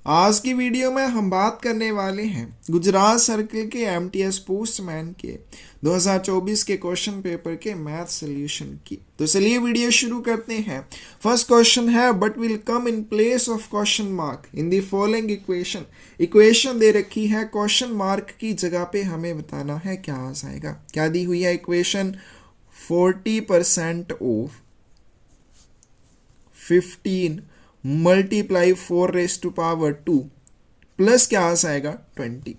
आज की वीडियो में हम बात करने वाले हैं गुजरात सर्कल के एमटीएस पोस्टमैन के 2024 के क्वेश्चन पेपर के मैथ सॉल्यूशन की। तो चलिए वीडियो शुरू करते हैं। फर्स्ट क्वेश्चन है what will come in place of question mark in the following equation दे रखी है, क्वेश्चन मार्क की जगह पे हमें बताना है क्या आ जाएगा। क्या दी हुई है इक्वेशन? 40% ऑफ 15 मल्टीप्लाई 4⁻² प्लस क्या आ जाएगा 20।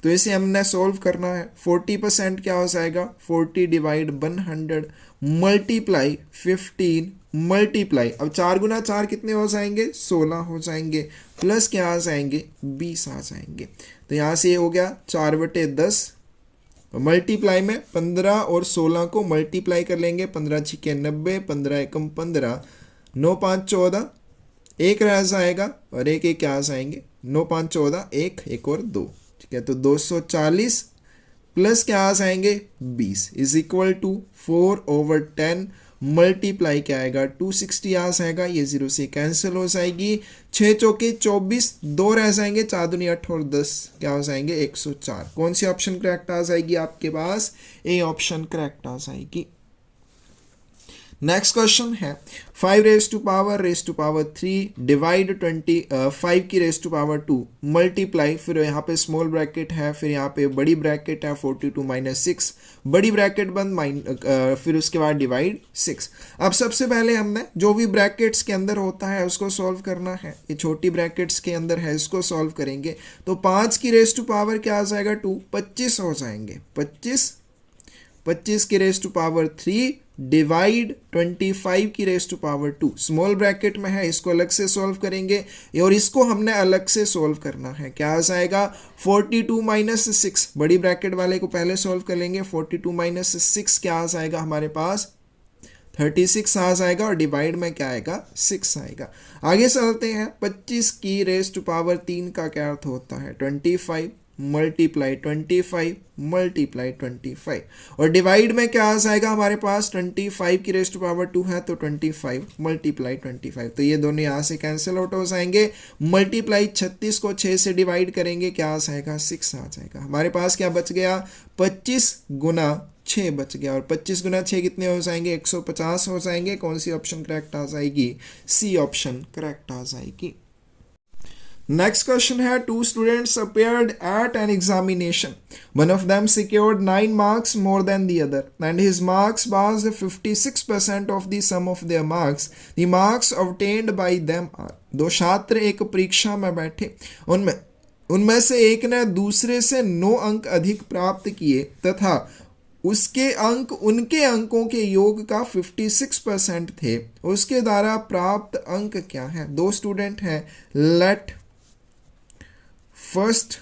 तो इसे हमने सॉल्व करना है। 40% क्या हो जाएगा 40 डिवाइड 100 मल्टीप्लाई 15 मल्टीप्लाई, अब 4 गुना 4 कितने हो जाएंगे 16 हो जाएंगे, प्लस क्या आ जाएंगे 20 आ जाएंगे। तो यहाँ से ये हो गया 4/10 मल्टीप्लाई में 15 और 16 को मल्टीप्लाई कर लेंगे। 15 छिके 90, 15 एकम 15, 9 5 14, एक रह जाएगा और एक एक क्या आ जाएंगे 9 5 14, एक और 2। ठीक है, तो 240 प्लस क्या आ जाएंगे 20 इज इक्वल टू 4/10 मल्टीप्लाई क्या आएगा 260 आ जाएगा। ये 0 से कैंसिल हो जाएगी। 6 चौके 24, 2 रह जाएंगे, 4 दूनी 8 और 10 क्या हो जाएंगे 104। कौन सी ऑप्शन करेक्ट आ जाएगी आपके पास? ए ऑप्शन करेक्ट आ जाएगी। नेक्स्ट क्वेश्चन है 5⁻³ डिवाइड 5 की ⁻² मल्टीप्लाई, फिर यहाँ पे स्मॉल ब्रैकेट है, फिर यहाँ पे बड़ी ब्रैकेट है 42 - 6, बड़ी ब्रैकेट बंद फिर उसके बाद डिवाइड 6। अब सबसे पहले हमने जो भी ब्रैकेट्स के अंदर होता है उसको सॉल्व करना है। ये छोटी ब्रैकेट्स के अंदर है, इसको सॉल्व करेंगे तो 5 की ⁻² क्या आ जाएगा 2, 25 हो जाएंगे। 25 की ⁻³ डिवाइड 25 की ⁻²। स्मॉल ब्रैकेट में है, इसको अलग से सॉल्व करेंगे और इसको हमने अलग से सॉल्व करना है। क्या आ जाएगा 42 - 6, बड़ी ब्रैकेट वाले को पहले सॉल्व कर लेंगे। 42 - 6 क्या आ जाएगा हमारे पास 36 आ जाएगा और डिवाइड में क्या आएगा 6 आएगा। आगे चलते हैं। 25 की ⁻³ का क्या अर्थ होता है 25 मल्टीप्लाई 25 मल्टीप्लाई 25 और डिवाइड में क्या आ जाएगा हमारे पास 25 की ⁻² है तो 25 मल्टीप्लाई 25। तो ये दोनों यहाँ से कैंसिल आउट हो जाएंगे। मल्टीप्लाई 36 को 6 से डिवाइड करेंगे, क्या आ जाएगा 6 आ जाएगा। हमारे पास क्या बच गया 25 गुना 6 बच गया और 25 गुना 6 कितने हो जाएंगे 150 हो जाएंगे। कौन सी ऑप्शन करेक्ट आ जाएगी? सी ऑप्शन करेक्ट आ जाएगी। Next question है 2 students appeared at an examination. One of them secured 9 marks more than the other and his marks was 56% of the sum of their marks. The marks obtained by them are। दो छात्र एक परीक्षा में बैठे, उनमें से एक ने दूसरे से 9 अंक अधिक प्राप्त किए तथा उसके अंक उनके अंकों के योग का 56% थे। उसके द्वारा प्राप्त अंक क्या है? दो स्टूडेंट हैं। लेट फर्स्ट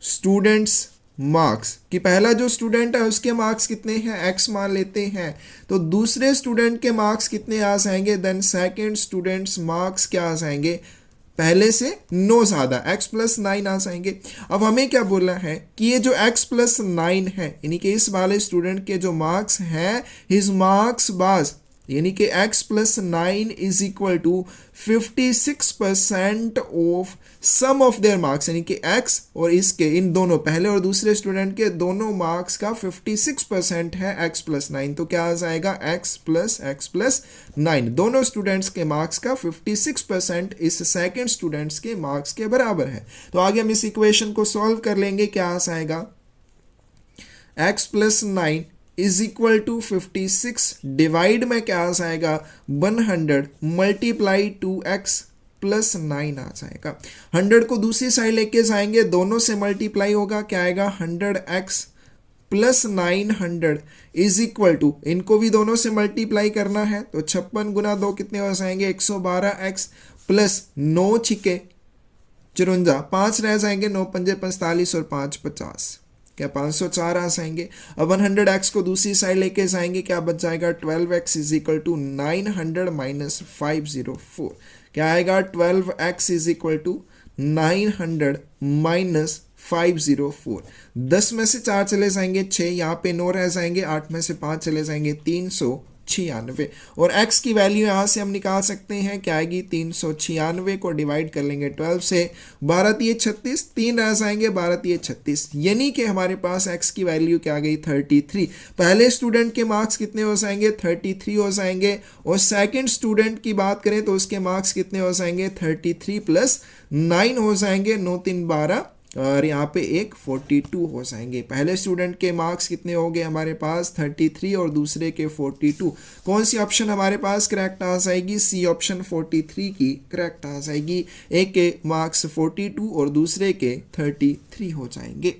स्टूडेंट्स मार्क्स कि पहला जो स्टूडेंट है उसके मार्क्स कितने हैं x मान लेते हैं, तो दूसरे स्टूडेंट के मार्क्स कितने आ जाएंगे देन सेकंड स्टूडेंट्स मार्क्स क्या आ जाएंगे पहले से 9 ज़्यादा x + 9 आ जाएंगे। अब हमें क्या बोलना है कि ये जो x + 9 है यानी कि इस वाले स्टूडेंट के जो मार्क्स हैं हिज मार्क्स बाज यानी कि x + 9 is equal to 56% of sum of their marks, यानी कि x और इसके इन दोनों पहले और दूसरे स्टूडेंट के दोनों मार्क्स का 56% है x + 9। तो क्या आ जाएगा x + 9। दोनों स्टूडेंट्स के मार्क्स का 56% इस सेकंड स्टूडेंट्स के मार्क्स के बराबर है। तो आगे हम इस इक्वेशन को सॉल्व कर लेंगे। क्या आ जाएगा x + 9 is equal to 56 divide में क्या आ जाएगा 100 मल्टीप्लाई 2x + 9 आ जाएगा। 100 को दूसरी साइड लेके जाएंगे, दोनों से मल्टीप्लाई होगा, क्या आएगा 100x + 900 इज इक्वल टू, इनको भी दोनों से मल्टीप्लाई करना है तो 56 गुना 2 कितने हो जाएंगे 112x प्लस 9 छिके 54, 5 रह जाएंगे, 9 पंजे 45 और 5 50, क्या 504 आ जाएंगे। अब 100x को दूसरी साइड लेके जाएंगे, क्या बच जाएगा 12x इज इक्वल टू 900 - 504, क्या आएगा 12x इज इक्वल टू 900 - 504। 10 में से 4 चले जाएंगे 6, यहाँ पे 9 रह जाएंगे, 8 में से 5 चले जाएंगे 300, 396 और x की वैल्यू यहाँ से हम निकाल सकते हैं, क्या आएगी 396 को डिवाइड कर लेंगे 12 से, 12×3 = 36, 3 रह जाएंगे, 12×3 = 36, यानी कि हमारे पास x की वैल्यू क्या आ गई 33। पहले स्टूडेंट के मार्क्स कितने हो जाएंगे 33 हो जाएंगे, और सेकंड स्टूडेंट की बात करें तो उसके मार्क्स कितने हो जाएंगे 33 + 9 हो जाएंगे, 9 3 12 और यहाँ पे एक 42 हो जाएंगे। पहले स्टूडेंट के मार्क्स कितने हो गए हमारे पास 33 और दूसरे के 42। कौन सी ऑप्शन हमारे पास करेक्ट आ जाएगी, सी ऑप्शन 43 की करेक्ट आ जाएगी। एक के मार्क्स 42 और दूसरे के 33 हो जाएंगे।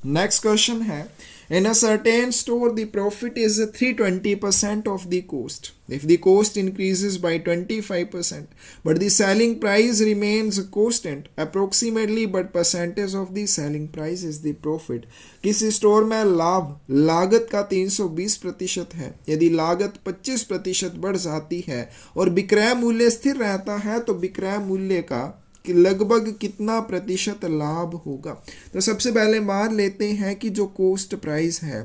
नेक्स्ट क्वेश्चन है, in a certain store the profit is 320% of the cost. If the cost increases by 25% but the selling price remains constant approximately, but percentage of the selling price is the profit. किसी store में लागत का 320% है, यदि लागत 25% बढ़ जाती है और विक्रय मूल्य स्थिर रहता है तो विक्रय मूल्य का कि लगभग कितना प्रतिशत लाभ होगा। तो सबसे पहले मान लेते हैं कि जो कॉस्ट प्राइस है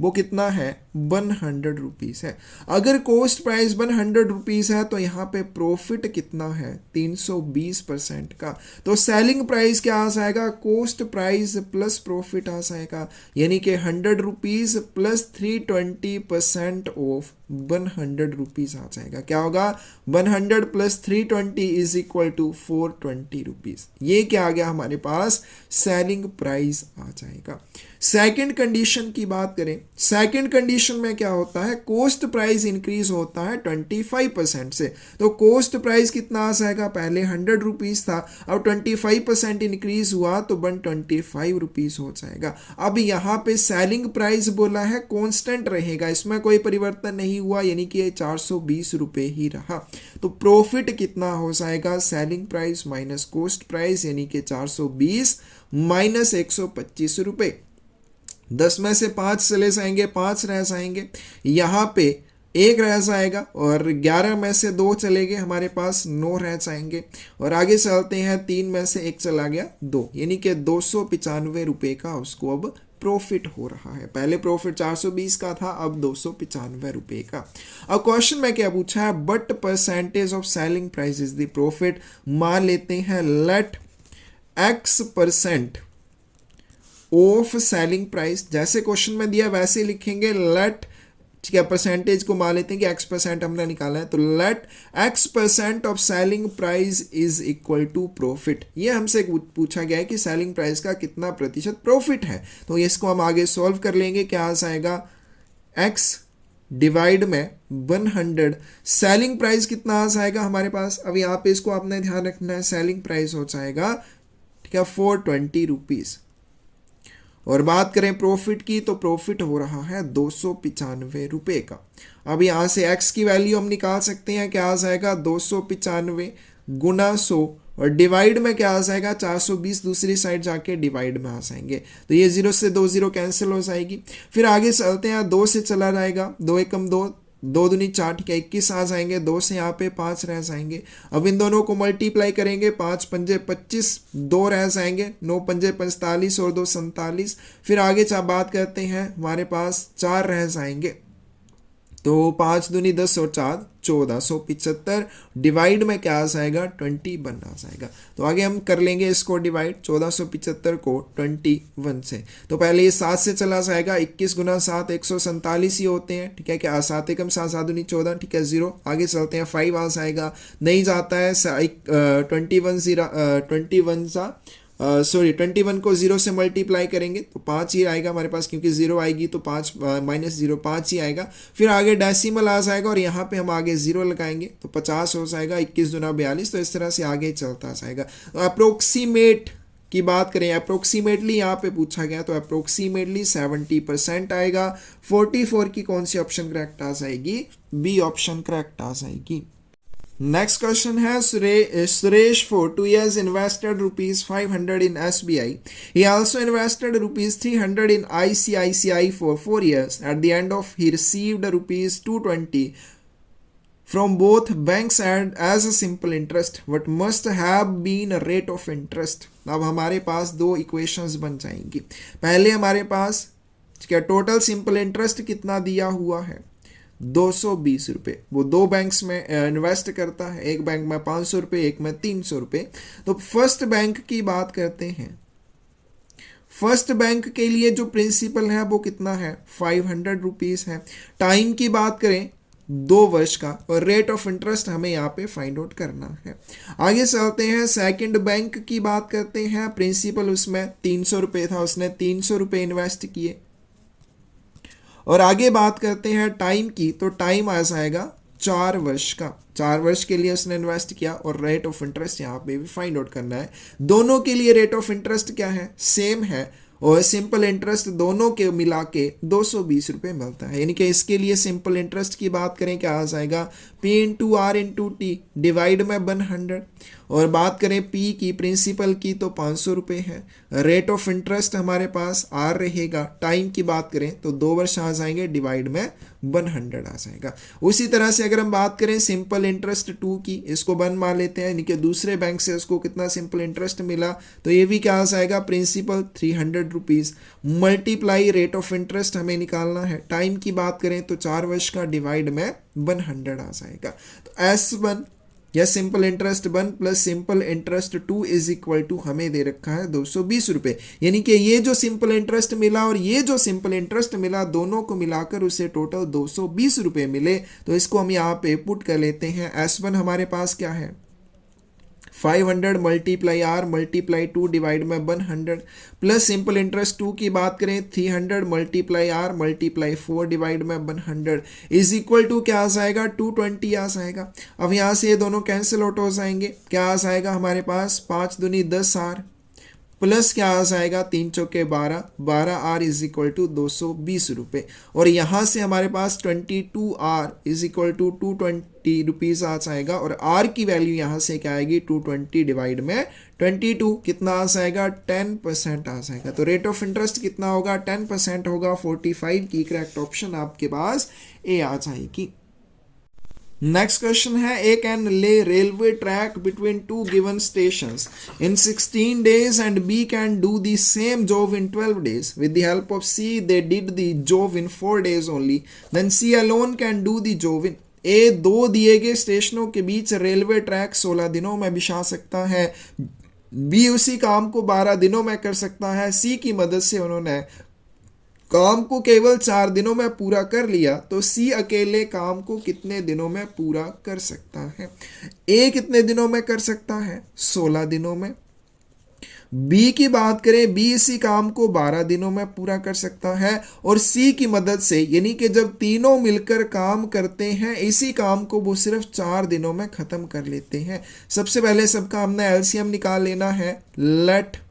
वो कितना है 100 रुपीज़ है। अगर कॉस्ट प्राइस 100 रुपीज़ है तो यहाँ पे प्रॉफिट कितना है 320% का, तो सेलिंग प्राइस क्या आ जाएगा कॉस्ट प्राइस प्लस प्रॉफिट आ जाएगा, यानी कि 100 रुपीज़ प्लस 320% ऑफ 100 रुपीज़ आ जाएगा। क्या होगा 100 + 320 = 420 रुपीज़। ये क्या आ गया हमारे पास सेलिंग प्राइस आ जाएगा। सेकंड कंडीशन की बात करें, सेकंड कंडीशन में क्या होता है कॉस्ट प्राइस इंक्रीज होता है 25% से, तो कॉस्ट प्राइस कितना आ जाएगा, पहले 100 रुपीज़ था, अब 25% इंक्रीज हुआ तो 125 रुपीज़ हो जाएगा। अब यहाँ पे सेलिंग प्राइस बोला है कांस्टेंट रहेगा, इसमें कोई परिवर्तन नहीं हुआ, यानी कि ये 420 रुपये ही रहा। तो प्रॉफिट कितना हो जाएगा selling price minus cost price, यानी कि 420 माइनस 125 रुपये। 10 में से 5 चले जाएंगे, 5 रह जाएंगे, यहाँ पे 1 रह जाएगा, और 11 में से 2 चले गए हमारे पास 9 रह जाएंगे, और आगे चलते हैं 3 में से 1 चला गया 2, यानी कि 295 रुपये का उसको अब प्रॉफिट हो रहा है। पहले प्रॉफिट 420 का था, अब 295 रुपये का। अब क्वेश्चन में क्या पूछा है, but percentage of selling price is the profit. मान लेते हैं let X% of selling price, जैसे क्वेश्चन में दिया वैसे लिखेंगे, लेट ठीक है परसेंटेज को मान लेते हैं कि X% हमने निकाला है, तो let X% of selling price is equal to profit. ये हमसे पूछा गया है कि सेलिंग प्राइस का कितना प्रतिशत प्रॉफिट है, तो इसको हम आगे सॉल्व कर लेंगे। क्या आ जाएगा X डिवाइड में 100, सेलिंग प्राइस कितना आ जाएगा हमारे पास, अब यहाँ पे इसको आपने ध्यान रखना है, सेलिंग प्राइस हो जाएगा ठीक है 420 रुपीज़, और बात करें प्रॉफिट की तो प्रॉफिट हो रहा है 295 रुपये का। अब यहाँ से x की वैल्यू हम निकाल सकते हैं, क्या आ जाएगा 295 गुना 100, और डिवाइड में क्या आ जाएगा 420, दूसरी साइड जाके डिवाइड में आ जाएंगे, तो ये 0 से 2 0 कैंसिल हो जाएगी। फिर आगे चलते हैं, 2 से चला जाएगा, 2 एकम 2, 2 दूनी 4 ठीक है 21 आ जाएंगे, 2 से यहाँ पे 5 रह जाएंगे। अब इन दोनों को मल्टीप्लाई करेंगे, 5 पंजे 25, 2 रह जाएंगे, 9 पंजे 45 और 2 47। फिर आगे बात करते हैं, हमारे पास 4 रह जाएंगे, तो 5 दूनी 10 और 4 1475, डिवाइड में क्या आ जाएगा 21 आ जाएगा। तो आगे हम कर लेंगे इसको डिवाइड 1475 को 21 से, तो पहले ये 7 से चला जाएगा, 21 गुना 7 147 ही होते हैं ठीक है, क्या 7 एकम 7 7 दूनी 14 ठीक है 0। आगे चलते हैं 5 आ जाएगा, नहीं जाता है 21 को 0 से मल्टीप्लाई करेंगे तो 5 ही आएगा हमारे पास, क्योंकि 0 आएगी तो 5 माइनस 0 5 ही आएगा। फिर आगे डेसिमल आ जाएगा और यहाँ पे हम आगे 0 लगाएंगे तो 50 हो जाएगा, 21 दूना 42, तो इस तरह से आगे चलता जाएगा। तो अप्रोक्सीमेट की बात करें, अप्रोक्सीमेटली यहाँ पे पूछा गया, तो अप्रोक्सीमेटली 70% आएगा। 44 की कौन सी ऑप्शन करेक्ट आ जाएगी, बी ऑप्शन करेक्ट आ जाएगी। नेक्स्ट क्वेश्चन है, Suresh for 2 years invested ₹500 in SBI. He also invested ₹300 in ICICI for 4 years. At the end of he received ₹220 from both banks and as a simple interest. What must have been a rate of interest? अब हमारे पास 2 equations बन जाएंगी। पहले हमारे पास क्या total simple interest कितना दिया हुआ है 220 रुपये। वो दो बैंक्स में इन्वेस्ट करता है, एक बैंक में 500 रुपये, एक में 300 रुपये। तो फर्स्ट बैंक की बात करते हैं। फर्स्ट बैंक के लिए जो प्रिंसिपल है वो कितना है 500 रुपीज़ है। टाइम की बात करें 2 वर्ष का, और रेट ऑफ इंटरेस्ट हमें यहाँ पे फाइंड आउट करना है। आगे चलते हैं, सेकंड बैंक की बात करते हैं। प्रिंसिपल उसमें 300 रुपये था, उसने 300 रुपये इन्वेस्ट किए। और आगे बात करते हैं टाइम की, तो टाइम आ जाएगा 4 वर्ष का। 4 वर्ष के लिए उसने इन्वेस्ट किया, और रेट ऑफ इंटरेस्ट यहाँ पे भी फाइंड आउट करना है। दोनों के लिए रेट ऑफ इंटरेस्ट क्या है, सेम है, और सिंपल इंटरेस्ट दोनों के मिला के 220 रुपये मिलता है। यानी कि इसके लिए सिंपल इंटरेस्ट की बात करें क्या आ जाएगा, P into R into T divide में 100। और बात करें P की, प्रिंसिपल की, तो 500 रुपये है। रेट ऑफ इंटरेस्ट हमारे पास R रहेगा। टाइम की बात करें तो 2 वर्ष आ जाएंगे, डिवाइड में 100 आ जाएगा। उसी तरह से अगर हम बात करें सिंपल इंटरेस्ट 2 की, इसको 1 मान लेते हैं, यानी कि दूसरे बैंक से उसको कितना सिंपल इंटरेस्ट मिला, तो ये भी क्या आ जाएगा, principal 300 rupees multiply rate of interest हमें निकालना है। टाइम की बात करें तो 4 वर्ष का, डिवाइड में 100 आ जाएगा। तो S1 या simple interest 1 plus simple interest 2 is equal to हमें दे रखा है 220 रुपये। यानी कि ये जो सिंपल इंटरेस्ट मिला और ये जो सिंपल इंटरेस्ट मिला, दोनों को मिलाकर उसे टोटल 220 रुपये मिले। तो इसको हम यहाँ पे पुट कर लेते हैं। S1 हमारे पास क्या है 500 मल्टीप्लाई R मल्टीप्लाई 2 डिवाइड में 100, प्लस सिंपल इंटरेस्ट 2 की बात करें 300 मल्टीप्लाई R मल्टीप्लाई 4 डिवाइड में 100 इज इक्वल टू क्या आ जाएगा 220 आ जाएगा। अब यहाँ से ये दोनों कैंसिल आउट हो जाएंगे। क्या आ जाएगा हमारे पास 5 दूनी 10 R प्लस क्या आ जाएगा 3 चौके 12, 12 R इज इक्वल टू 220 रुपये। और यहाँ से हमारे पास 22 R is equal to 220 rupees आ जाएगा। और R की वैल्यू यहाँ से क्या आएगी 220 डिवाइड में 22 कितना आ जाएगा 10% आ जाएगा। तो रेट ऑफ इंटरेस्ट कितना होगा 10% होगा। 45 की करेक्ट ऑप्शन आपके पास ए आ जाएगी। नेक्स्ट क्वेश्चन है, ए कैन ले railway track between 2 given stations in 16 days and B can do the same job in 12 days. With the help of C, they did the job in 4 days only. Then C alone can do the job in A 2 दिए गए स्टेशनों के बीच railway track 16 दिनों में बिछा सकता है। B उसी काम को 12 दिनों में कर सकता है। C की मदद से उन्होंने काम को केवल 4 दिनों में पूरा कर लिया, तो सी अकेले काम को कितने दिनों में पूरा कर सकता है। ए कितने दिनों में कर सकता है 16 दिनों में। बी की बात करें, बी इसी काम को 12 दिनों में पूरा कर सकता है। और सी की मदद से, यानी कि जब तीनों मिलकर काम करते हैं, इसी काम को वो सिर्फ 4 दिनों में खत्म कर लेते हैं। सबसे पहले सबका हमने एलसीएम निकाल लेना है। Let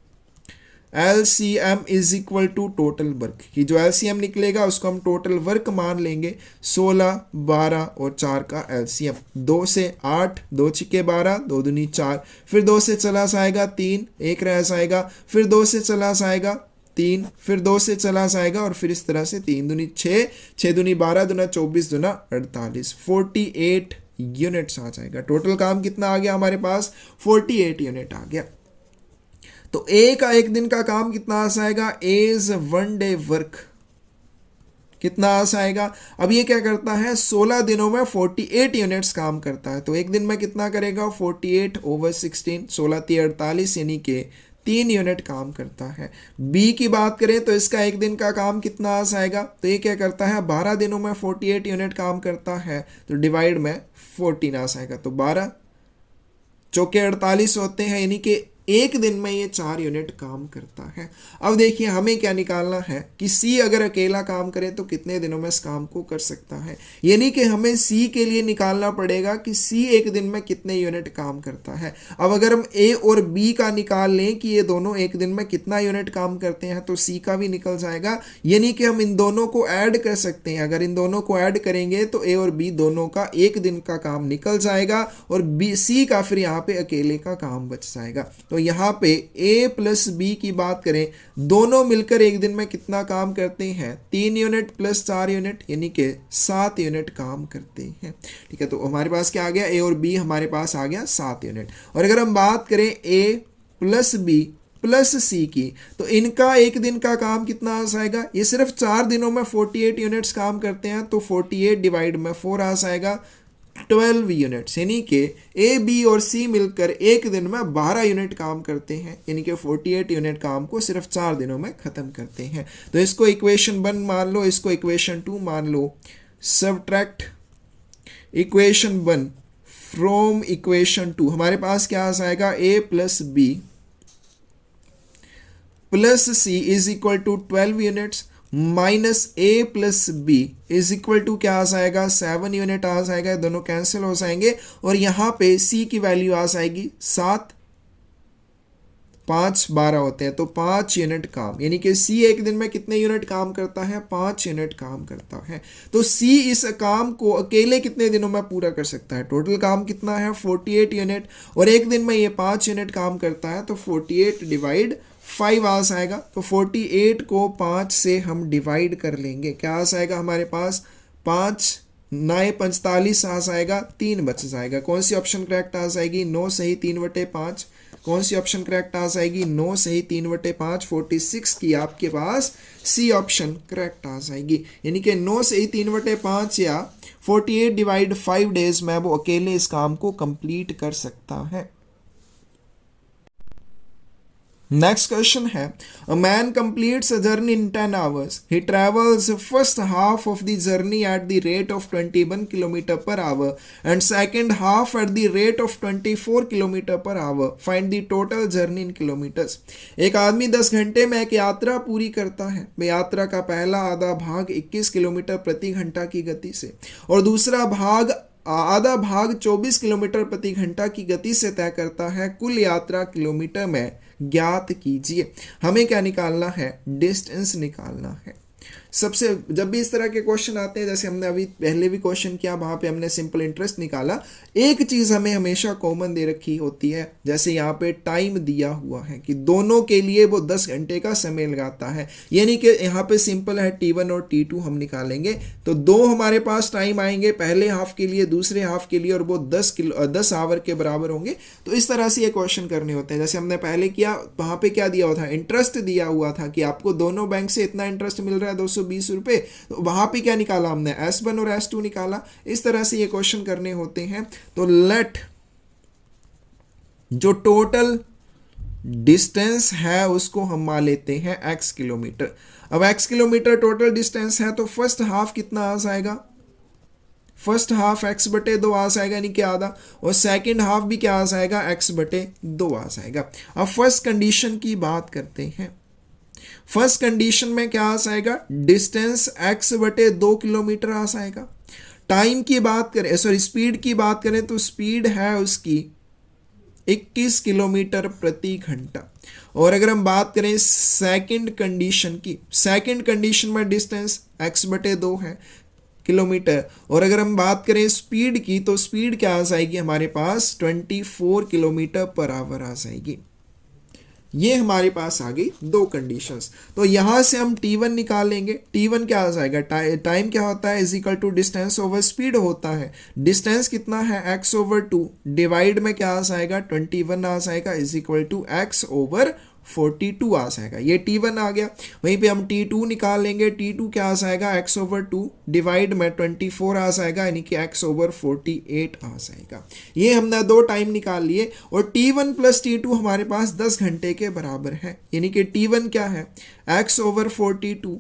LCM is equal to total work की जो LCM निकलेगा उसको हम टोटल वर्क मान लेंगे। 16, 12 और 4 का LCM 2 से 8, 2 छिके 12, 2 दूनी 4, फिर 2 से चला जाएगा 3, 1 रह जाएगा, फिर 2 से चला जाएगा 3, फिर 2 से चला जाएगा, और फिर इस तरह से 3 दूनी 6, 6 दूनी 12, दूना 24, दूना 48, 48 यूनिट्स आ जाएगा। टोटल काम कितना आ गया हमारे पास 48 यूनिट आ गया। तो ए का एक दिन का काम कितना आ जाएगा एज 1 डे वर्क कितना आ जाएगा। अब ये क्या करता है 16 दिनों में 48 यूनिट्स काम करता है, तो एक दिन में कितना करेगा 48 ओवर 16, 16 3 48 यानी कि 3 यूनिट काम करता है। बी की बात करें तो इसका एक दिन का काम कितना आ जाएगा, तो ये क्या करता है 12 दिनों में 48 यूनिट काम करता है, तो डिवाइड में 14 आ जाएगा। तो 12 चौके 48 होते हैं, यानी कि एक दिन में ये 4 यूनिट काम करता है। अब देखिए हमें क्या निकालना है कि सी अगर अकेला काम करे तो कितने दिनों में इस काम को कर सकता है। यानी कि हमें सी के लिए निकालना पड़ेगा कि सी एक दिन में कितने यूनिट काम करता है। अब अगर हम ए और बी का निकाल लें कि ये दोनों एक दिन में कितना यूनिट काम करते हैं, तो सी का भी निकल जाएगा। यानी कि हम इन दोनों को ऐड कर सकते हैं। अगर इन दोनों को ऐड करेंगे तो ए और बी दोनों का एक दिन का काम निकल जाएगा, और बी सी का फिर यहाँ पे अकेले का काम बच जाएगा। तो यहाँ पे A प्लस बी की बात करें, दोनों मिलकर एक दिन में कितना काम करते हैं 3 यूनिट प्लस 4 यूनिट, यानी कि 7 यूनिट काम करते हैं। ठीक है, तो हमारे पास क्या आ गया A और B हमारे पास आ गया 7 यूनिट। और अगर हम बात करें A प्लस बी प्लस सी की, तो इनका एक दिन का काम कितना आ जाएगा, ये सिर्फ 4 दिनों में 48 यूनिट्स काम करते हैं, तो 48 डिवाइड में 4 आ जाएगा 12 यूनिट्स, यानी कि ए बी और सी मिलकर एक दिन में 12 यूनिट काम करते हैं, यानी कि 48 यूनिट काम को सिर्फ 4 दिनों में खत्म करते हैं। तो इसको इक्वेशन 1 मान लो, इसको इक्वेशन 2 मान लो। सबट्रैक्ट इक्वेशन 1 फ्रॉम इक्वेशन 2, हमारे पास क्या आ जाएगा, A plus B plus C is equal to 12 units minus A plus B is equal to क्या आ जाएगा, 7 यूनिट आ जाएगा, दोनों कैंसिल हो जाएंगे और यहाँ पे सी की वैल्यू आ जाएगी 7, 5 12 होते हैं, तो 5 यूनिट काम, यानी कि सी एक दिन में कितने यूनिट काम करता है, 5 यूनिट काम करता है। तो सी इस काम को अकेले कितने दिनों में पूरा कर सकता है, टोटल काम कितना है 48 यूनिट, और एक दिन में ये 5 यूनिट काम करता है, तो 48 डिवाइड 5 आ जाएगा। तो 48 को 5 से हम डिवाइड कर लेंगे, क्या आ जाएगा हमारे पास, 5 9 45 आ जाएगा, 3 बच जाएगा। कौन सी ऑप्शन करेक्ट आ जाएगी, 9 सही 3/5। कौन सी ऑप्शन करेक्ट आ जाएगी, 9 सही 3/5, 46 की आपके पास सी ऑप्शन करेक्ट आ जाएगी, यानी कि 9 सही 3/5 या 48 डिवाइड 5 डेज में वो अकेले इस काम को कंप्लीट कर सकता है। नेक्स्ट क्वेश्चन है, a man completes a journey in 10 hours, he travels first half of the journey at the rate of 21 kilometre per hour and second half at the rate of 24 kilometre per hour, find the total journey in kilometres. एक आदमी 10 घंटे में एक यात्रा पूरी करता है, यात्रा का पहला आधा भाग 21 किलोमीटर प्रति घंटा की गति से और दूसरा आधा भाग 24 किलोमीटर प्रति घंटा की गति से तय करता है, कुल यात्रा किलोमीटर में ज्ञात कीजिए। हमें क्या निकालना है, डिस्टेंस निकालना है। सबसे जब भी इस तरह के क्वेश्चन आते हैं, जैसे हमने अभी पहले भी क्वेश्चन किया, वहां पे हमने सिंपल इंटरेस्ट निकाला, एक चीज हमें हमेशा कॉमन दे रखी होती है, जैसे यहाँ पे टाइम दिया हुआ है कि दोनों के लिए वो 10 घंटे का समय लगाता है, यानी कि यहाँ पे सिंपल है T1 और T2 हम निकालेंगे, तो 2 हमारे पास टाइम आएंगे, पहले हाफ के लिए दूसरे हाफ के लिए, और वो 10 आवर के बराबर होंगे। तो इस तरह से ये क्वेश्चन करने होते हैं। जैसे हमने पहले किया, वहां पे क्या दिया हुआ था, इंटरेस्ट दिया हुआ था कि आपको दोनों बैंक से इतना इंटरेस्ट मिल रहा है 220 रुपए, तो वहां पे क्या निकाला हमने, S1 और S2 निकाला। इस तरह से ये क्वेश्चन करने होते हैं। तो लेट जो टोटल डिस्टेंस है उसको हम मान लेते हैं x किलोमीटर। अब x किलोमीटर टोटल डिस्टेंस है, तो फर्स्ट हाफ कितना आ जाएगा, फर्स्ट हाफ x/2 आ जाएगा, यानी कि आधा, और सेकंड हाफ भी क्या आ जाएगा, x/2 आ जाएगा। अब फर्स्ट कंडीशन की बात करते हैं। फर्स्ट कंडीशन में क्या आ जाएगा, डिस्टेंस x/2 किलोमीटर आ जाएगा। टाइम की बात करें, सॉरी स्पीड की बात करें, तो स्पीड है उसकी 21 किलोमीटर प्रति घंटा। और अगर हम बात करें सेकंड कंडीशन की, सेकंड कंडीशन में डिस्टेंस x/2 है किलोमीटर, और अगर हम बात करें स्पीड की, तो स्पीड क्या आ जाएगी हमारे पास, 24 किलोमीटर पर आवर आ जाएगी। ये हमारे पास आ गई 2 कंडीशंस। तो यहां से हम T1 निकालेंगे। T1 क्या आ जाएगा, टाइम क्या होता है, is equal to distance over speed होता है। डिस्टेंस कितना है, x/2 डिवाइड में क्या आ जाएगा, 21 आ जाएगा, इज इक्वल टू x/42 आ जाएगा। ये T1 आ गया। वहीं पे हम T2 निकाल लेंगे। T2 क्या आ जाएगा, x/2 डिवाइड में 24 आ जाएगा, यानी कि x/48 आ जाएगा। ये हमने 2 टाइम निकाल लिए, और T1 प्लस T2 हमारे पास 10 घंटे के बराबर है, यानी कि T1 क्या है, x/42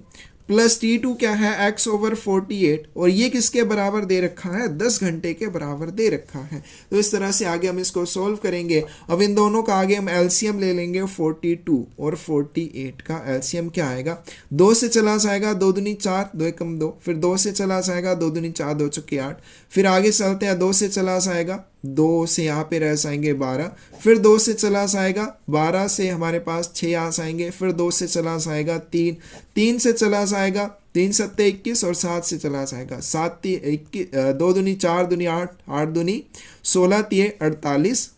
प्लस T2 क्या है, x/48, और ये किसके बराबर दे रखा है, 10 घंटे के बराबर दे रखा है। तो इस तरह से आगे हम इसको सोल्व करेंगे। अब इन दोनों का आगे हम एलसीएम ले लेंगे। 42 और 48 का एलसीएम क्या आएगा, 2 से चला जाएगा, 2 दूनी 4, 2 एकम 2, फिर 2 से चला जाएगा, 2 दूनी 4, 2 चौके 8, फिर आगे चलते हैं, 2 से चला जाएगा, 2 से यहाँ पे रह जाएंगे 12, फिर 2 से चला जाएगा, 12 से हमारे पास 6 आ जाएंगे, फिर 2 से चला जाएगा 3, 3 से चला जाएगा 3 सत्ते 21, और 7 से चला जाएगा 7 21, 2 दूनी 4, दूनी 8, 8 दूनी 16, 3 48,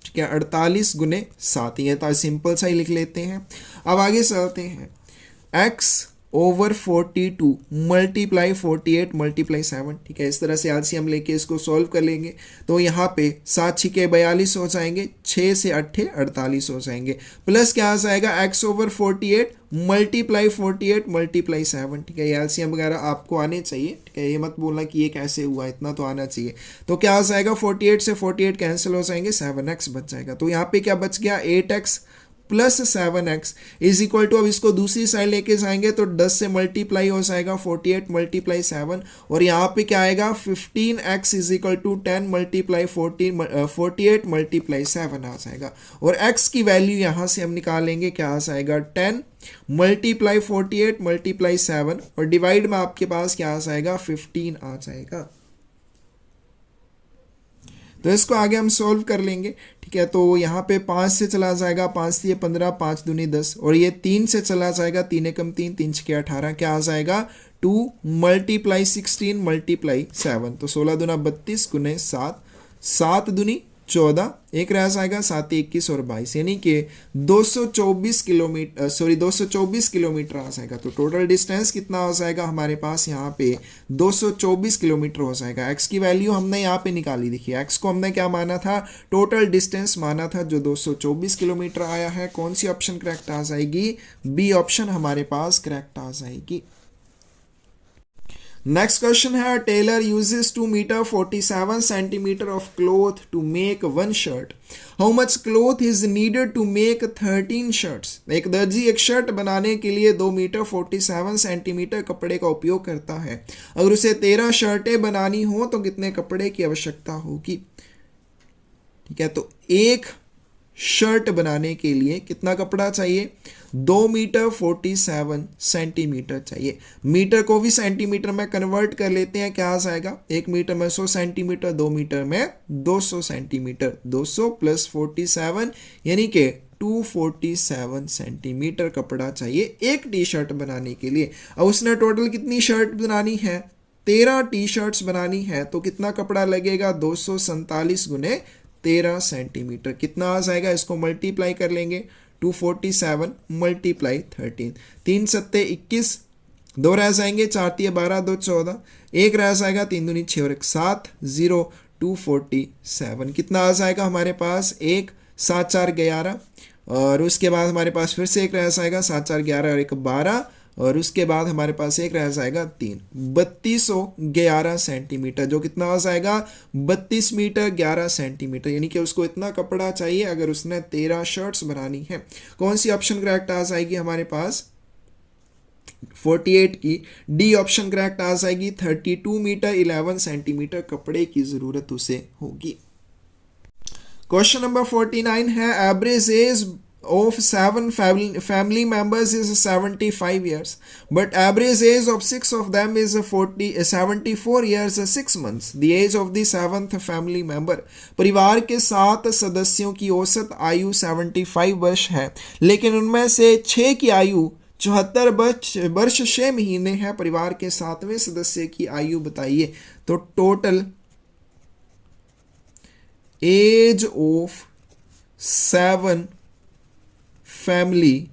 क्या 48 गुने 7, ये तो सिंपल सा ही लिख लेते हैं। अब आगे चलते हैं, x ओवर 42 मल्टीप्लाई 48 मल्टीप्लाई 7। ठीक है, इस तरह से एलसीएम लेके इसको सॉल्व कर लेंगे। तो यहाँ पे 7 छिके 42 हो जाएंगे, 6 से 8 48 हो जाएंगे, प्लस क्या आ जाएगा x ओवर 48 मल्टीप्लाई 48 मल्टीप्लाई 7। ठीक है, ये एलसीएम वगैरह आपको आने चाहिए। ठीक है, ये मत बोलना कि ये कैसे हुआ, इतना तो आना चाहिए। तो क्या आ जाएगा, 48 से 48 कैंसिल हो जाएंगे, 7x बच जाएगा। तो यहाँ पे क्या बच गया, 8x plus 7x is equal to, अब इसको दूसरी साइड लेके जाएंगे तो 10 से मल्टीप्लाई हो जाएगा 48 मल्टीप्लाई 7, और यहाँ पे क्या आएगा 15x is equal to 10 multiply 48 multiply 7 आ जाएगा। और x की वैल्यू यहाँ से हम निकालेंगे, क्या आ जाएगा 10 मल्टीप्लाई 48 मल्टीप्लाई 7, और डिवाइड में आपके पास क्या आ जाएगा 15 आ जाएगा। तो इसको आगे हम सॉल्व कर लेंगे। ठीक है, तो यहाँ पे 5 से चला जाएगा, 5 से 15, 5 दूनी 10, और ये 3 से चला जाएगा, 3 एकम 3, 3 छके 18, क्या आ जाएगा 2 मल्टीप्लाई 16 मल्टीप्लाई 7। तो 16 दूना 32 गुने 7, 7 दूनी 14, एक रह जाएगा 7 21 और 22, यानी कि 224 किलोमीटर आ जाएगा। तो टोटल डिस्टेंस कितना हो जाएगा हमारे पास यहाँ पे 224 किलोमीटर हो जाएगा। एक्स की वैल्यू हमने यहाँ पे निकाली, देखिए एक्स को हमने क्या माना था, टोटल डिस्टेंस माना था, जो 224 किलोमीटर आया है। कौन सी ऑप्शन करेक्ट आ जाएगी, बी ऑप्शन हमारे पास करेक्ट आ जाएगी। नेक्स्ट क्वेश्चन है, tailor uses two metre 47 centimetre of cloth to make 1 shirt, how much cloth is needed to make 13 shirts. एक दर्जी एक शर्ट बनाने के लिए 2 मीटर 47 सेंटीमीटर कपड़े का उपयोग करता है, अगर उसे 13 शर्टें बनानी हो तो कितने कपड़े की आवश्यकता होगी। ठीक है, तो एक शर्ट बनाने के लिए कितना कपड़ा चाहिए, 2 मीटर 47 सेंटीमीटर चाहिए। मीटर को भी सेंटीमीटर में कन्वर्ट कर लेते हैं, क्या आ जाएगा, 1 मीटर में 100 सेंटीमीटर, 2 मीटर में 200 सेंटीमीटर, 200 प्लस 47 यानी कि 247 सेंटीमीटर कपड़ा चाहिए एक टी शर्ट बनाने के लिए। अब उसने टोटल कितनी शर्ट बनानी है, 13 टी शर्ट्स बनानी है, तो कितना कपड़ा लगेगा, 247 गुने 13 सेंटीमीटर, कितना आ जाएगा, इसको मल्टीप्लाई कर लेंगे, 247 मल्टीप्लाई 13, 3 सत्ते 21, 2 रह जाएंगे, 4 तिये 12, 2 14, 1 रह जाएगा, 3 दूनी 6 और 1 7, 0 247, कितना आ जाएगा हमारे पास, 1 7 4 11, और उसके बाद हमारे पास फिर से 1 रह जाएगा, 7 4 11 और 1 12, और उसके बाद हमारे पास 1 रह जाएगा 3, 3211 सेंटीमीटर, जो कितना आ जाएगा 32 मीटर 11 सेंटीमीटर, यानी कि उसको इतना कपड़ा चाहिए अगर उसने 13 शर्ट्स बनानी है। कौन सी ऑप्शन करेक्ट आ जाएगी हमारे पास, 48 की डी ऑप्शन करेक्ट आ जाएगी। 32 मीटर 11 सेंटीमीटर कपड़े की जरूरत उसे होगी। क्वेश्चन नंबर 49 है, average age of 7 family members is 75 years, but average age of 6 of them is 74 years 6 months. The age of the 7th family member, परिवार के 7 सदस्यों की औसत आयु 75 वर्ष है, लेकिन उनमें से 6 की आयु 74 वर्ष 6 महीने है। परिवार के 7वें सदस्य की आयु बताइए। तो total age of 7 family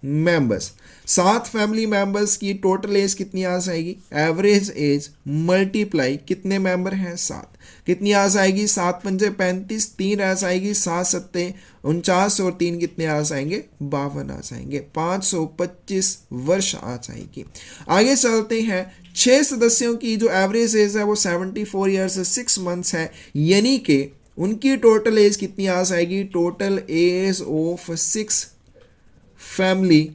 members, 7 family members की टोटल एज कितनी आ जाएगी, एवरेज एज मल्टीप्लाई कितने मेंबर हैं 7, कितनी आ जाएगी, 7 पंजे 35, 3 आ जाएगी, 7 सत्ते 49 और 3 कितने आ जाएंगे 52 आ जाएंगे, 525 वर्ष आ जाएगी। आगे चलते हैं, 6 सदस्यों की जो एवरेज एज है वो 74 ईयर्स 6 मंथ्स है, यानी कि उनकी टोटल एज कितनी आ जाएगी, total age of 6 family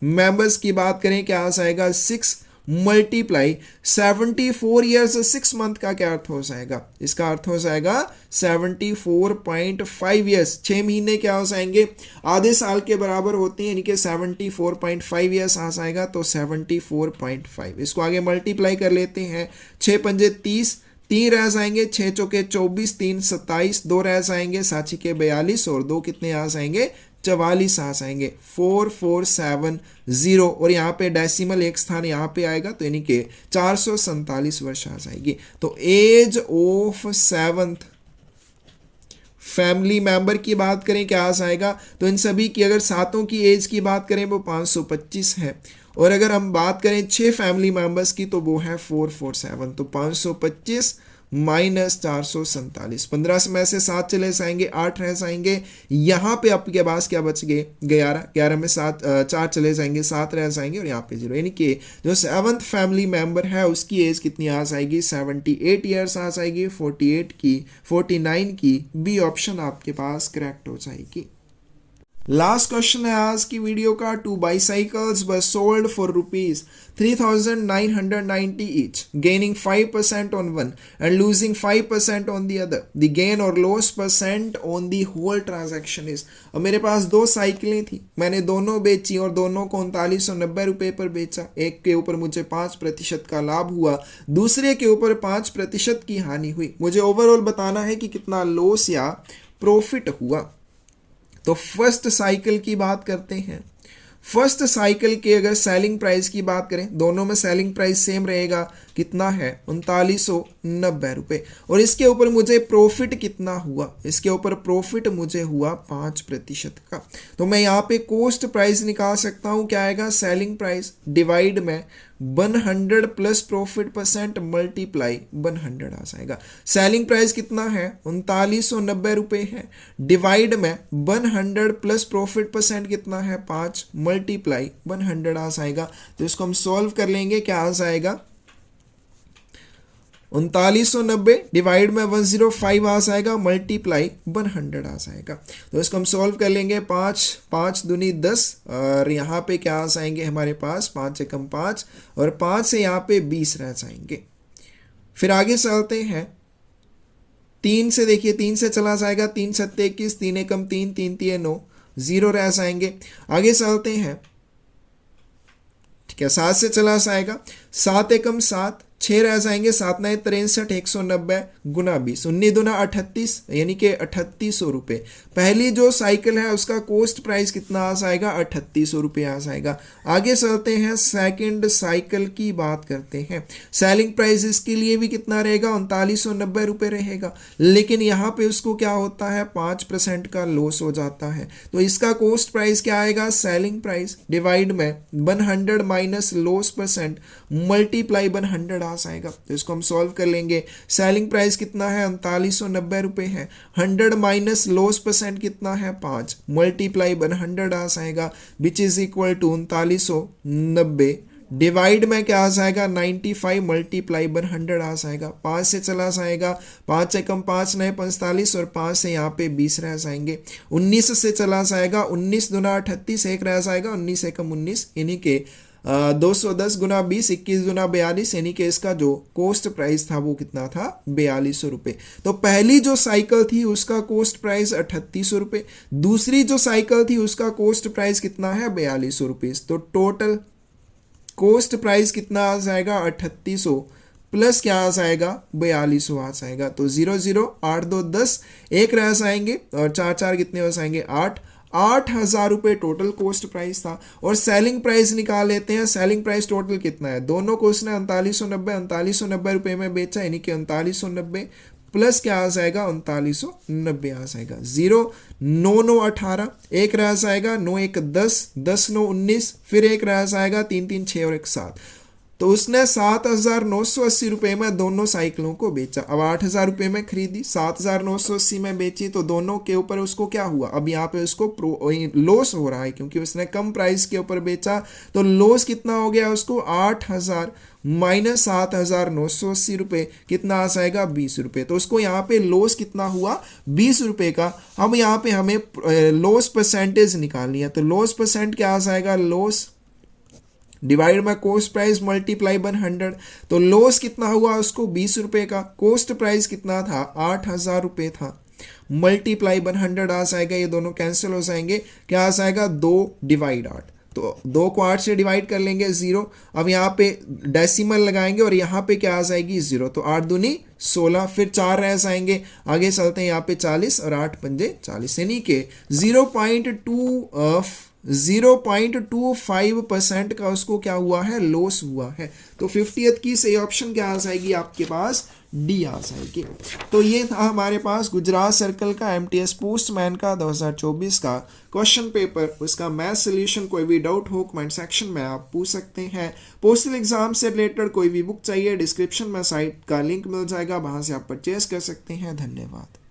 members की बात करें क्या आ जाएगा, 6 मल्टीप्लाई 74 ईयर्स 6 मंथ का क्या अर्थ हो जाएगा, इसका अर्थ हो जाएगा 74.5 ईयर्स, 6 महीने क्या हो जाएंगे, आधे साल के बराबर होते हैं, यानी कि 74.5 ईयर्स आ जाएगा। तो 74.5 इसको आगे मल्टीप्लाई कर लेते हैं, 6 पंजे 30, 3 रह जाएंगे, 6 चौके 24, 3 27, 2 रह जाएंगे, 7 छिके 42 और 2 कितने आ जाएंगे 44 आ जाएंगे, 4470, और यहाँ पे डेसिमल एक स्थान यहाँ पे आएगा, तो यानी कि 447 वर्ष आ जाएगी। तो as of 7th family member की बात करें क्या आ जाएगा, तो इन सभी की अगर सातों की एज की बात करें वो 525 है, और अगर हम बात करें 6 फैमिली मेंबर्स की तो वो है 447। तो 525 माइनस 447, 15 में से 7 चले जाएंगे, 8 रह जाएंगे। यहाँ पे आपके पास क्या बच गए 11, 11 में 7 4 चले जाएंगे, 7 रह जाएंगे, और यहाँ पे 0, यानी कि जो 7th फैमिली मेंबर है उसकी एज कितनी आ जाएगी 78 ईयर्स आ जाएगी। 49 की बी ऑप्शन आपके पास करेक्ट हो जाएगी। लास्ट क्वेश्चन है आज की वीडियो का। 2 bicycles were sold for ₹3,990 each, gaining 5% on one and losing 5% on the other. The gain or loss percent on the whole transaction is। अब मेरे पास दो साइकिलें थी, मैंने दोनों बेची और दोनों को 3990 रुपये पर बेचा। एक के ऊपर मुझे 5% का लाभ हुआ, दूसरे के ऊपर 5% की हानि हुई। मुझे ओवरऑल बताना है कि कितना लॉस या प्रॉफिट हुआ। तो फर्स्ट साइकिल की बात करते हैं। फर्स्ट साइकिल के अगर सेलिंग प्राइस की बात करें, दोनों में सेलिंग प्राइस सेम रहेगा, कितना है 3990 रुपये, और इसके ऊपर मुझे प्रॉफिट कितना हुआ, इसके ऊपर प्रॉफिट मुझे हुआ 5% का। तो मैं यहाँ पे कॉस्ट प्राइस निकाल सकता हूँ, क्या आएगा सेलिंग प्राइस डिवाइड में 100 प्लस प्रॉफिट परसेंट मल्टीप्लाई 100 आ जाएगा। सेलिंग प्राइस कितना है 3990 रुपये है, डिवाइड में 100 प्लस प्रॉफिट परसेंट कितना है 5 मल्टीप्लाई 100 आ जाएगा। तो इसको हम सॉल्व कर लेंगे, क्या आ जाएगा 3990 डिवाइड में 105 आ जाएगा, मल्टीप्लाई 100 आ जाएगा। तो इसको हम सॉल्व कर लेंगे, 5 दूनी 10, और यहाँ पे क्या आ जाएंगे हमारे पास 5 से कम 5, और 5 से यहाँ पे 20 रह जाएंगे। फिर आगे चलते हैं, 3 से देखिए, 3 से चला जाएगा, 3 सत्ते 21, 3 एकम 3, 3 तिये 9, 0 रह जाएंगे। आगे चलते हैं, ठीक है, 7 से चला जाएगा, 7 एकम 7, 6 रह जाएंगे, 7 9 63, 190 गुना 20, 19 दूना 38, यानी कि 3800 रुपये। पहली जो साइकिल है उसका कॉस्ट प्राइस कितना आ जाएगा 3800 रुपये आ जाएगा। आगे चलते हैं, सेकंड साइकिल की बात करते हैं। सेलिंग प्राइस इसके लिए भी कितना रहेगा 3990 रुपये रहेगा, लेकिन यहाँ पे उसको क्या होता है 5% का लॉस हो जाता है। तो इसका कॉस्ट प्राइस क्या आएगा सेलिंग प्राइस डिवाइड में 100 माइनस लॉस परसेंट मल्टीप्लाई 100 आ जाएगा। तो इसको हम सॉल्व कर लेंगे। सेलिंग प्राइस कितना है 3990 रुपये है, 100 माइनस लॉस परसेंट कितना है 5 मल्टीप्लाई 100 आ जाएगा, which is equal to 3990 divide में क्या आ जाएगा 95 मल्टीप्लाई 100 आ जाएगा। 5 से चला जाएगा, 5 से कम 5 9 45, और 5 से यहाँ पे 20 रह जाएंगे। 19 से चला जाएगा, 19 दूना 38, 1 रह जाएगा, 19 से कम 19, यानी कि 210 गुना 20, 21 गुना 42, यानी कि इसका जो कॉस्ट प्राइस था वो कितना था 4200 रुपये। तो पहली जो साइकिल थी उसका कॉस्ट प्राइस 3800 रुपये, दूसरी जो साइकिल थी उसका कॉस्ट प्राइस कितना है 4200 रुपये। तो टोटल कॉस्ट प्राइस कितना आ जाएगा 3800 प्लस क्या आ जाएगा 4200 आ जाएगा। तो 0 0 8 2 10, 1 रह जाएंगे, और 4 4 कितने हो जाएंगे 8,000 रुपये टोटल कॉस्ट प्राइस था। और सेलिंग प्राइस निकाल लेते हैं, सेलिंग प्राइस टोटल कितना है, दोनों को उसने 3990 रुपये में बेचा, यानी कि 3990 प्लस क्या आ जाएगा 3990 आ जाएगा। 0 9 9 18, 1 रह जाएगा, 9 1 10, 10 9 19, फिर 1 रह जाएगा, 3 3 6 और 1 7। तो उसने 7,980 रुपये में दोनों साइकिलों को बेचा। अब 8,000 रुपये में खरीदी, 7,980 में बेची, तो दोनों के ऊपर उसको क्या हुआ, अब यहाँ पे उसको लॉस हो रहा है क्योंकि उसने कम प्राइस के ऊपर बेचा। तो लॉस कितना हो गया उसको 8,000 माइनस 7,980 रुपये कितना आ जाएगा 20 रुपये। तो उसको यहाँ पे लॉस कितना हुआ 20 रुपये का। अब यहाँ पे हमें लॉस परसेंटेज निकालनी है, तो लॉस परसेंट क्या आ जाएगा, लॉस डिवाइड में कॉस्ट प्राइस मल्टीप्लाई 100। तो लॉस कितना हुआ उसको 20 रुपये का, कॉस्ट प्राइस कितना था 8,000 रुपये था, मल्टीप्लाई 100 आ जाएगा, ये दोनों कैंसिल हो जाएंगे, क्या आ जाएगा 2 डिवाइड 8। तो 2 को 8 से डिवाइड कर लेंगे 0। अब यहाँ पे डेसिमल लगाएंगे और यहाँ पे क्या आ जाएगी 0, तो 8 दूनी 16, फिर 4 रह जाएंगे। आगे चलते हैं, यहाँ पे 40 और 8 पंजे 40, यानी कि 0.2 0.25% का उसको क्या हुआ है, लॉस हुआ है। तो 50th की सही ऑप्शन क्या आ जाएगी आपके पास, डी आ जाएगी। तो ये था हमारे पास गुजरात सर्कल का एमटीएस पोस्टमैन का 2024 का क्वेश्चन पेपर, उसका मैथ सोल्यूशन। कोई भी डाउट हो कमेंट सेक्शन में आप पूछ सकते हैं। पोस्टल एग्जाम से रिलेटेड कोई भी बुक चाहिए, डिस्क्रिप्शन में साइट का लिंक मिल जाएगा, वहां से आप परचेज कर सकते हैं। धन्यवाद।